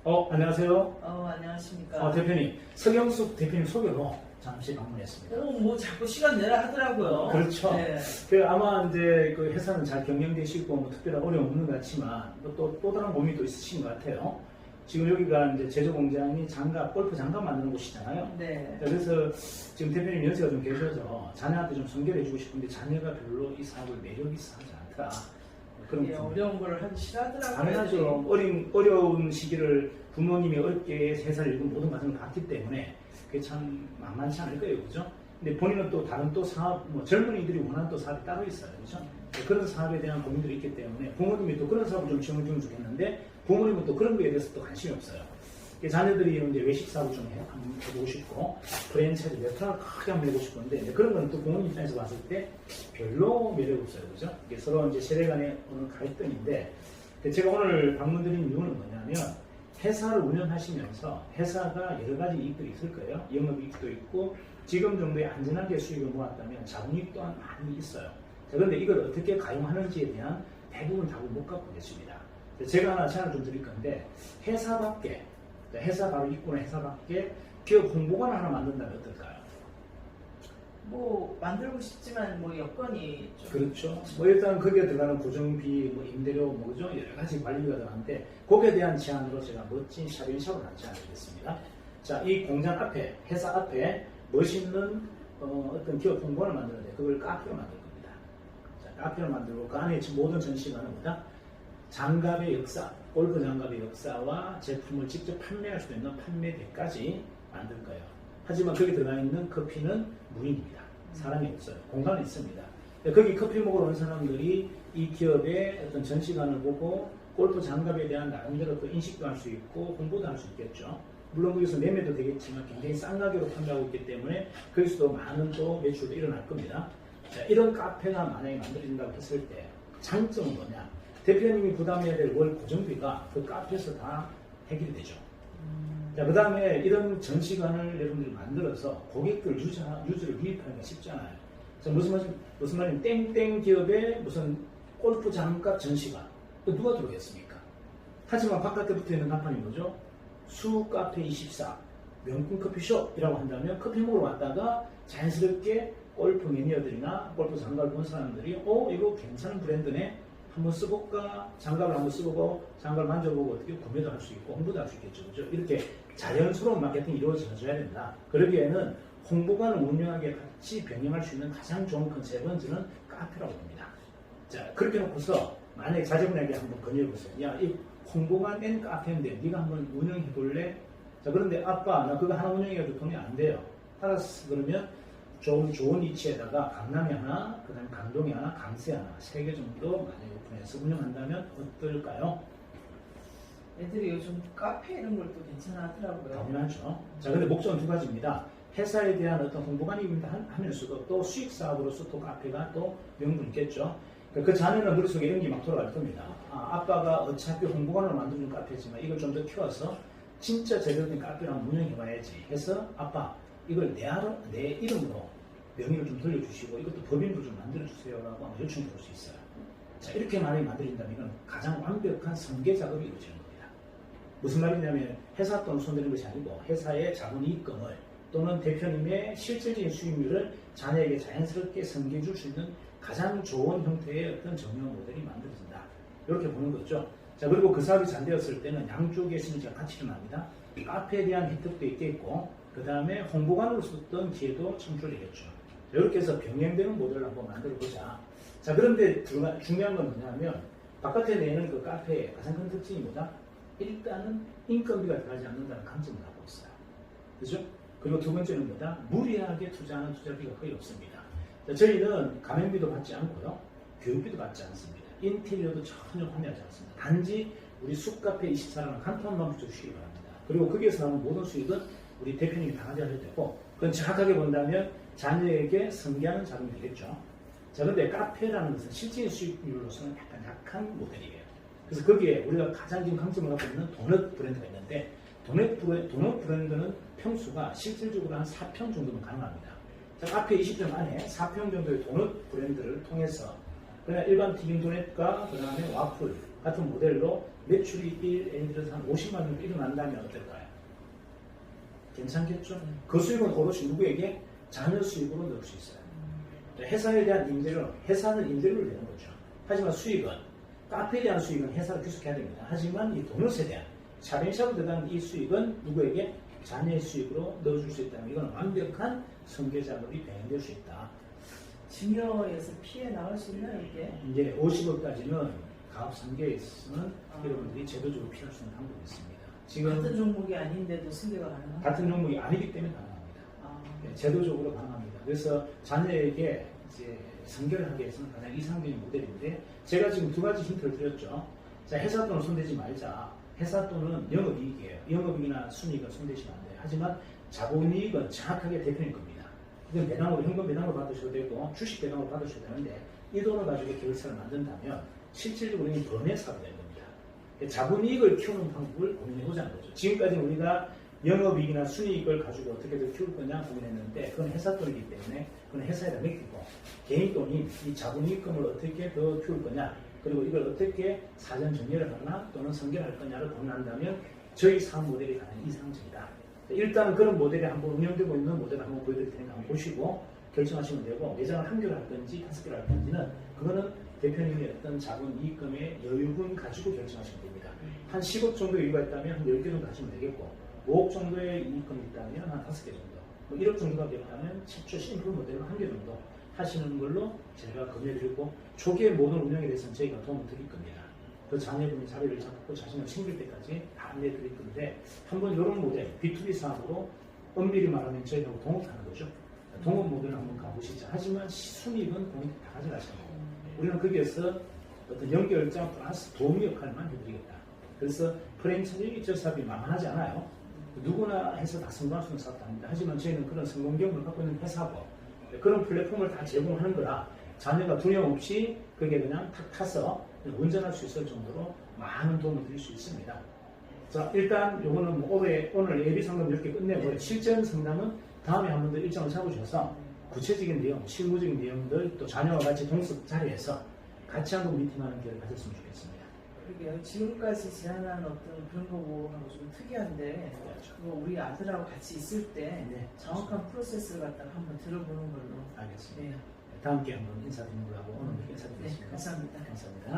안녕하세요. 안녕하십니까. 대표님, 서경숙 대표님 소개로 잠시 방문했습니다. 뭐 자꾸 시간 내라 하더라고요. 그렇죠. 네. 아마 이제 그 회사는 잘 경영되시고 뭐 특별한 어려움 없는 것 같지만 또 다른 고민이 또 있으신 것 같아요. 지금 여기가 이제 제조 공장이 골프 장갑 만드는 곳이잖아요. 네. 그래서 지금 대표님 연세가 좀 계셔서 자녀한테 좀 선결해주고 싶은데 자녀가 별로 이 사업을 매력 있어 하지 않더라. 그런 예, 어려운 거를 하기 싫어하더라고요. 당연하죠. 어려운 시기를 부모님이 어렵게 회사를 일군 모든 과정을 봤기 때문에 그게 참 만만치 않을 거예요. 그죠? 근데 본인은 또 다른 또 사업, 젊은이들이 원하는 또 사업이 따로 있어요. 그죠? 그런 사업에 대한 고민들이 있기 때문에 부모님이 또 그런 사업을 좀 지원을 주면 좋겠는데 부모님은 또 그런 거에 대해서 또 관심이 없어요. 자녀들이 이제 외식 사업을 좀 한번 해보고 싶고 프랜차이즈 레스토랑을 크게 한번 해보고 싶은데 그런 건 또 부모님 입장에서 봤을 때 별로 매력 없어요. 그죠? 이게 서로 이제 세대 간의 어느 갈등인데 제가 오늘 방문드린 이유는 뭐냐면 회사를 운영하시면서 회사가 여러 가지 이익들이 있을 거예요. 영업이익도 있고 지금 정도의 안전하게 수익을 모았다면 자본이익 또한 많이 있어요. 그런데 이걸 어떻게 가용하는지에 대한 대부분 답을 못 갖고 계십니다. 제가 하나 제안을 좀 드릴 건데 회사 바로 있구나 회사 밖에 기업 홍보관을 하나 만든다면 어떨까요? 뭐 만들고 싶지만 뭐 여건이 좀 그렇죠. 일단 거기에 들어가는 고정비, 임대료, 그죠? 여러 가지 관리가 들어가는데 거기에 대한 제안으로 제가 멋진 샵인샵을 하나 제안드리겠습니다. 자, 이 공장 앞에, 회사 앞에 멋있는 어떤 기업 홍보를 만드는데 그걸 카페로 만들 겁니다. 자, 카페를 만들고 그 안에 모든 전시관은 뭐다? 장갑의 역사, 골프 장갑의 역사와 제품을 직접 판매할 수 있는 판매대까지 만들 거예요. 하지만 거기 들어가 있는 커피는 무인입니다. 사람이 없어요. 공간은 있습니다. 거기 커피 먹으러 온 사람들이 이 기업의 어떤 전시관을 보고 골프 장갑에 대한 나름대로 또 인식도 할 수 있고 홍보도 할 수 있겠죠. 물론 거기서 매매도 되겠지만 굉장히 싼 가격으로 판매하고 있기 때문에 거기서도 많은 또 매출도 일어날 겁니다. 자, 이런 카페가 만약에 만들어진다고 했을 때 장점은 뭐냐? 대표님이 부담해야 될 월 고정비가 그 카페에서 다 해결이 되죠. 자, 그 다음에 이런 전시관을 여러분들이 만들어서 고객들 유저를 유입하는 게 쉽잖아요. 무슨 말이냐면 땡땡 기업의 무슨 골프 장갑 전시관. 누가 들어오겠습니까? 하지만 바깥에 붙어 있는 간판이 뭐죠? 수카페24 명품 커피숍이라고 한다면 커피 먹으러 왔다가 자연스럽게 골프 매니어들이나 골프 장갑을 본 사람들이 이거 괜찮은 브랜드네. 한번 써볼까? 장갑을 한번 써보고 장갑을 만져보고 어떻게 구매도 할 수 있고 홍보도 할 수 있겠죠. 그죠? 이렇게 자연스러운 마케팅이 이루어져야 된다. 그러기에는 홍보관을 운영하게 같이 병행할 수 있는 가장 좋은 컨셉은 저는 카페라고 봅니다. 자, 그렇게 놓고서 만약에 자제분에게 한번 건의해보세요. 야, 이 홍보관 N 카페인데 네가 한번 운영해볼래? 자, 그런데 아빠 나 그거 하나 운영해도 돈이 안 돼요. 알았어. 그러면 좋은 위치에다가 강남에 하나, 그 다음에 강동에 하나, 강세 하나, 3개 정도 만약에 오픈해서 운영한다면 어떨까요? 애들이 요즘 카페 이런 걸 또 괜찮아 하더라고요. 당연하죠. 자, 근데 목적은 두 가지입니다. 회사에 대한 어떤 홍보관이 하면서도 또 수익 사업으로서 또 카페가 또 명분 있겠죠. 그 자녀는 머릿속에 이런 게 막 돌아갈 겁니다. 아빠가 어차피 홍보관을 만드는 카페지만 이걸 좀 더 키워서 진짜 제대로 된 카페를 한번 운영해봐야지 해서 아빠 이걸 내 이름으로 명의를 좀 돌려주시고 이것도 법인으로 좀 만들어주세요라고 요청해 볼 수 있어요. 자, 이렇게 만약에 만들어진다면 이건 가장 완벽한 설계 작업이 이루어지는 겁니다. 무슨 말이냐면 회사 돈 손대는 것이 아니고 회사의 자본이익금을 또는 대표님의 실질적인 수익률을 자녀에게 자연스럽게 설계해 줄 수 있는 가장 좋은 형태의 어떤 정형 모델이 만들어진다. 이렇게 보는 거죠. 자, 그리고 그 사업이 잘 되었을 때는 양쪽의 시너지가 같이 일어납니다. 카페에 대한 혜택도 있겠고 그 다음에 홍보관으로서 어떤 기회도 창출되겠죠. 이렇게 해서 병행되는 모델을 한번 만들어보자. 자, 그런데 중요한 건 뭐냐면 바깥에 내는 그 카페의 가장 큰 특징이 뭐다? 일단은 인건비가 들어가지 않는다는 강점을 갖고 있어요. 그죠? 그리고 두 번째는 뭐다? 무리하게 투자하는 투자비가 거의 없습니다. 자, 저희는 가맹비도 받지 않고요. 교육비도 받지 않습니다. 인테리어도 전혀 관여하지 않습니다. 단지 우리 숲카페 24라는 간판만 붙여주시기 바랍니다. 그리고 거기에서 나오는 모든 수익은 우리 대표님이 다 가져야 되고 그건 정확하게 본다면 자녀에게 승계하는 자금이 되겠죠. 자, 근데 카페라는 것은 실질적인 수익률로서는 약간 약한 모델이에요. 그래서 거기에 우리가 가장 지금 강점을 갖고 있는 도넛 브랜드가 있는데 도넛 브랜드는 평수가 실질적으로 한 4평 정도면 가능합니다. 자, 카페 20평 안에 4평 정도의 도넛 브랜드를 통해서 그냥 일반 튀김 도넛과 그 다음에 와플 같은 모델로 매출이 예를 들어서 한 50만 원 정도 일어난다면 어떨까요? 괜찮겠죠? 그 수익은 오롯이 누구에게? 자녀 수익으로 넣을 수 있어요. 회사에 대한 임대료, 회사는 임대료를 내는 거죠. 하지만 수익은, 카페에 대한 수익은 회사가 계속해야 됩니다. 하지만 이 도넛에 대한, 샤벤샵에 대한 이 수익은 누구에게? 자녀의 수익으로 넣어줄 수 있다면 이건 완벽한 선계 작업이 병행될 수 있다. 증여에서 피해 나갈 수 있나요, 이게? 이제 50억까지는 가업 3개에서는 여러분들이 제도적으로 피할 수 있는 방법이 있습니다. 지금 같은 종목이 아닌데도 승계가 가능한가요? 같은 종목이 아니기 때문에 가능합니다. 아, 네, 제도적으로 가능합니다. 그래서 자녀에게 이제 선결을 하기 위해서는 가장 이상적인 모델인데 제가 지금 두 가지 힌트를 드렸죠. 자, 회사 돈을 손대지 말자. 회사 돈은 영업이익이에요. 영업이익이나 순이익은 손대시면 안 돼요. 하지만 자본이익은 정확하게 대표님 겁니다. 이건 배당으로, 현금 배당으로 받으셔도 되고 주식 배당으로 받으셔도 되는데 이 돈을 가지고 계획서를 만든다면 실질적으로 이 번외사가 되는 겁니다. 자본이익을 키우는 방법을 고민해보자는 거죠. 지금까지는 우리가 영업이익이나 순이익을 가지고 어떻게든 키울 거냐 고민했는데 그건 회사 돈이기 때문에 그건 회사에다 맡기고 개인 돈인 이 자본이익금을 어떻게 더 키울 거냐 그리고 이걸 어떻게 사전 정리를 하거나 또는 선결할 거냐를 고민한다면 저희 사업 모델이 가장 이상적이다. 일단 그런 모델이 한번 운영되고 있는 모델을 한번 보여드릴 테니까 한번 보시고 결정하시면 되고 매장을 한 개를 할 건지 5개를 할 건지는 그거는 대표님의 어떤 자본이익금의 여유분 가지고 결정하시면 됩니다. 한 10억 정도 여유가 있다면 한 10개 정도 하시면 되겠고 5억 정도의 이익금이 있다면 한 5개 정도 뭐 1억 정도가 됐다면 최초 심플 모델은 1개 정도 하시는 걸로 제가 권유드리고 초기의 모든 운영에 대해서는 저희가 도움을 드릴 겁니다. 그 자녀분이 자리를 잡고 자신을 챙길 때까지 다 안내해 드릴 건데 한번 이런 모델 B2B 사업으로 엄밀히 말하면 저희하고 동업하는 거죠. 동업 모델을 한번 가보시죠. 하지만 순이익은 본인이 다 가져가시고 우리는 거기에서 어떤 연결장 플러스 도움 역할만 해드리겠다. 그래서 프랜차이즈 사업이 만만하지 않아요. 누구나 해서 다 성공할 수 있는 사업도 아닙니다. 하지만 저희는 그런 성공 경험을 갖고 있는 회사고 그런 플랫폼을 다 제공하는 거라 자녀가 두려움 없이 그게 그냥 탁 타서 운전할 수 있을 정도로 많은 도움을 드릴 수 있습니다. 자, 일단 요거는 뭐 오늘 예비 상담 이렇게 끝내고 실전 상담은 다음에 한 번 더 일정을 잡으셔서 구체적인 내용, 실무적인 내용들 또 자녀와 같이 동석 자리에서 같이 한번 미팅하는 기회를 가졌으면 좋겠습니다. 그러게요. 지금까지 제안한 어떤 그런 거하고 좀 특이한데 그거 우리 아들하고 같이 있을 때 네. 정확한 프로세스를 갖다가 한번 들어보는 걸로. 알겠습니다. 네. 다음 기회에 한번 인사드리는 걸로 하고 오늘 네, 인사드리겠습니다. 감사합니다. 감사합니다.